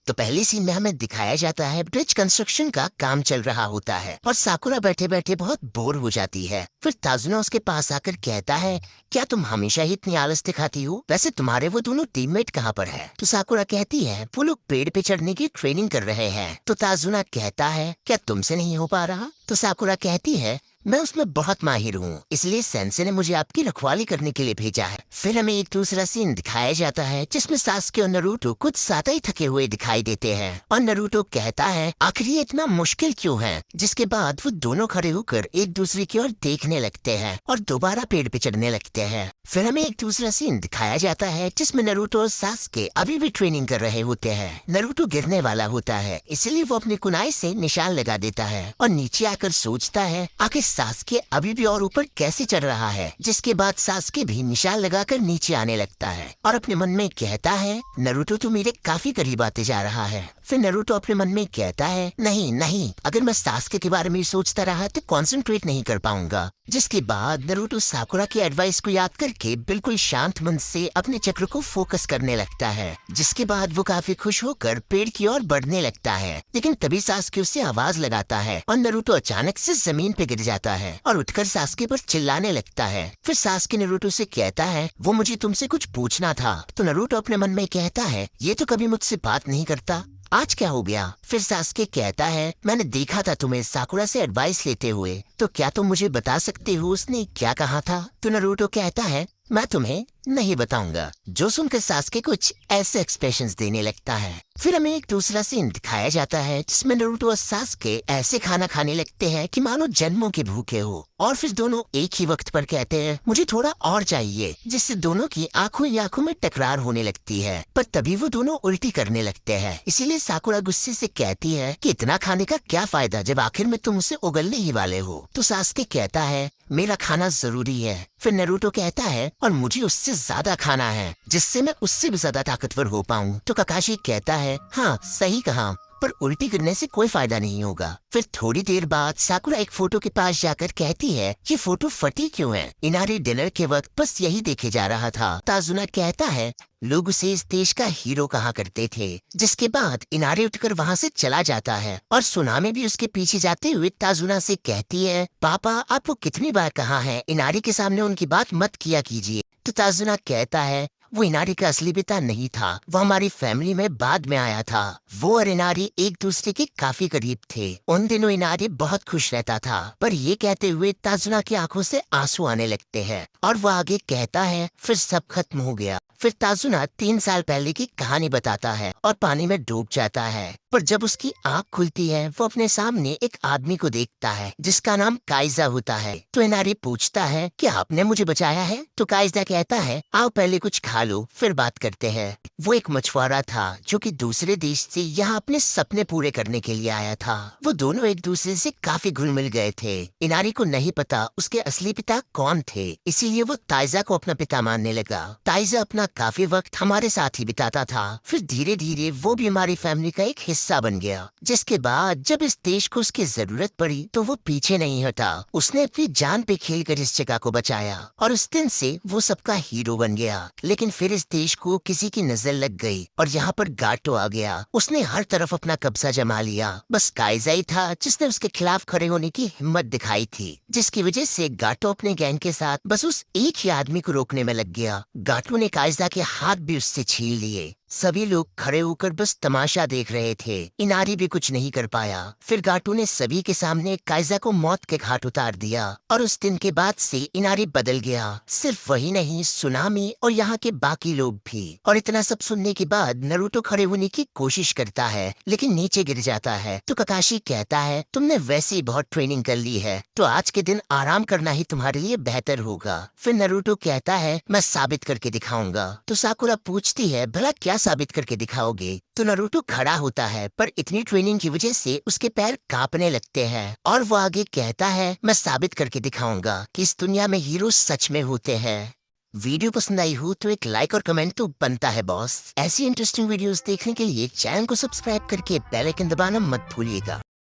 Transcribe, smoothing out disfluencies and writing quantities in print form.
तो पहली सीन में हमें दिखाया जाता है ब्रिज कंस्ट्रक्शन का काम चल रहा होता है और साकुरा बैठे बैठे बहुत बोर हो जाती है। फिर ताजुना उसके पास आकर कहता है, क्या तुम हमेशा ही इतनी आलस दिखाती हो? वैसे तुम्हारे वो दोनों टीममेट कहाँ पर है? तो साकुरा कहती है, वो लोग पेड़ पे चढ़ने की ट्रेनिंग कर रहे हैं। तो ताजुना कहता है, क्या तुमसे नहीं हो पा रहा? तो साकुरा कहती है, मैं उसमें बहुत माहिर हूँ, इसलिए सेंसे ने मुझे आपकी रखवाली करने के लिए भेजा है। फिर हमें एक दूसरा सीन दिखाया जाता है जिसमें सास्के और नरूटो कुछ ज्यादा ही थके हुए दिखाई देते हैं और नरूटो कहता है, आखिर ये इतना मुश्किल क्यों है? जिसके बाद वो दोनों खड़े होकर एक दूसरे की ओर देखने लगते हैं और दोबारा पेड़ पे चढ़ने लगते हैं। फिर हमें एक दूसरा सीन दिखाया जाता है जिसमें नरूटो और सास्के अभी भी ट्रेनिंग कर रहे होते हैं। नरूटो गिरने वाला होता है, इसलिए वो अपनी कुनाई से निशान लगा देता है और नीचे आकर सोचता है, आखिर सास्के अभी भी और ऊपर कैसे चढ़ रहा है? जिसके बाद सास्के भी निशान लगाकर नीचे आने लगता है और अपने मन में कहता है, नरूटो तू मेरे काफी करीब आते जा रहा है। फिर नरूटो अपने मन में कहता है, नहीं नहीं, अगर मैं सास्के के बारे में सोचता रहा तो कंसंट्रेट नहीं कर पाऊंगा। जिसके बाद नरूटो साकुरा की एडवाइस को याद करके बिल्कुल शांत मन से अपने चक्र को फोकस करने लगता है। जिसके बाद वो काफी खुश होकर पेड़ की ओर बढ़ने लगता है, लेकिन तभी सास्के उससे आवाज लगाता है और नरूटो अचानक से जमीन पे गिर जाता है और उठकर सास्के पर चिल्लाने लगता है। फिर सास्के नरूटो से कहता है, वो मुझे तुमसे कुछ पूछना था। तो नरूटो अपने मन में कहता है, ये तो कभी मुझसे बात नहीं करता, आज क्या हो गया? फिर सास्के कहता है, मैंने देखा था तुम्हें साकुरा से एडवाइस लेते हुए, तो क्या तुम मुझे बता सकते हो उसने क्या कहा था? तो नरूटो कहता है, मैं तुम्हें नहीं बताऊंगा। जो सुनकर सास्के कुछ ऐसे एक्सप्रेशंस देने लगता है। फिर हमें एक दूसरा सीन दिखाया जाता है जिसमें नरूटो और सास्के ऐसे खाना खाने लगते हैं कि मानो जन्मों के भूखे हो और फिर दोनों एक ही वक्त पर कहते हैं, मुझे थोड़ा और चाहिए, जिससे दोनों की आंखों ही आंखों में टकरार होने लगती है। पर तभी वो दोनों उल्टी करने लगते हैं। इसीलिए साकुरा गुस्से से कहती है कि इतना खाने का क्या फायदा जब आखिर में तुम उसे उगलने ही वाले हो? तो सास्के कहता है, मेरा खाना जरूरी है। फिर नरूटो कहता है, और मुझे उससे ज्यादा खाना है जिससे मैं उससे भी ज्यादा ताकतवर हो पाऊं। तो ककाशी कहता है, हाँ सही कहा, पर उल्टी करने से कोई फायदा नहीं होगा। फिर थोड़ी देर बाद साकुरा एक फोटो के पास जाकर कहती है, ये फोटो फटी क्यों है? इनारी डिनर के वक्त बस यही देखे जा रहा था। ताजुना कहता है, लोग उसे इस देश का हीरो कहा करते थे। जिसके बाद इनारी उठकर वहाँ से चला जाता है और सुनामी भी उसके पीछे जाते हुए ताजुना से कहती है, पापा आपको कितनी बार कहा है इनारी के सामने उनकी बात मत किया कीजिए। तो ताजुना कहता है, वो इनारी का असली पिता नहीं था, वो हमारी फैमिली में बाद में आया था। वो और इनारी एक दूसरे के काफी करीब थे। उन दिनों इनारी बहुत खुश रहता था। पर ये कहते हुए ताजुना की आंखों से आंसू आने लगते हैं और वो आगे कहता है, फिर सब खत्म हो गया। फिर ताजुना 3 साल पहले की कहानी बताता है और पानी में डूब जाता है। पर जब उसकी आँख खुलती है वो अपने सामने एक आदमी को देखता है जिसका नाम काइजा होता है। तो इनारी पूछता है, क्या आपने मुझे बचाया है? तो काइजा कहता है, आओ पहले कुछ खा लो फिर बात करते हैं। वो एक मछुआरा था जो कि दूसरे देश से यहाँ अपने सपने पूरे करने के लिए आया था। वो दोनों एक दूसरे से काफी घुल मिल गए थे। इनारी को नहीं पता उसके असली पिता कौन थे, इसीलिए वो ताइजा को अपना पिता मानने लगा। ताइजा अपना काफी वक्त हमारे साथ ही बिताता था। फिर धीरे धीरे वो भी हमारी फैमिली का एक हिस्सा बन गया। जिसके बाद जब इस देश को उसकी जरूरत पड़ी तो वो पीछे नहीं हटा। उसने अपनी जान पे खेलकर इस जगह को बचाया और उस दिन से वो सबका हीरो बन गया। लेकिन फिर इस देश को किसी की नजर लग गई और यहाँ पर गाटो आ गया। उसने हर तरफ अपना कब्जा जमा लिया। बस काइजा ही था जिसने उसके खिलाफ खड़े होने की हिम्मत दिखाई थी, जिसकी वजह से गाटो अपने गैंग के साथ बस उस एक ही आदमी को रोकने में लग गया। गाटो ने काइजा के हाथ भी उससे छीन लिए। सभी लोग खड़े होकर बस तमाशा देख रहे थे। इनारी भी कुछ नहीं कर पाया। फिर गाटू ने सभी के सामने काइजा को मौत के घाट उतार दिया और उस दिन के बाद से इनारी बदल गया। सिर्फ वही नहीं, सुनामी और यहाँ के बाकी लोग भी। और इतना सब सुनने के बाद नरूटो खड़े होने की कोशिश करता है लेकिन नीचे गिर जाता है। तो ककाशी कहता है, तुमने वैसे ही बहुत ट्रेनिंग कर ली है तो आज के दिन आराम करना ही तुम्हारे लिए बेहतर होगा। फिर नरूटो कहता है, मैं साबित करके दिखाऊंगा। तो साकुरा पूछती है, भला क्या साबित करके दिखाओगे? तो नरूटो खड़ा होता है पर इतनी ट्रेनिंग की वजह से उसके पैर कांपने लगते हैं और वो आगे कहता है, मैं साबित करके दिखाऊंगा कि इस दुनिया में हीरो सच में होते हैं। वीडियो पसंद आई हो तो एक लाइक और कमेंट तो बनता है बॉस। ऐसी इंटरेस्टिंग वीडियोस देखने के लिए चैनल को सब्सक्राइब करके बेल आइकन दबाना मत भूलिएगा।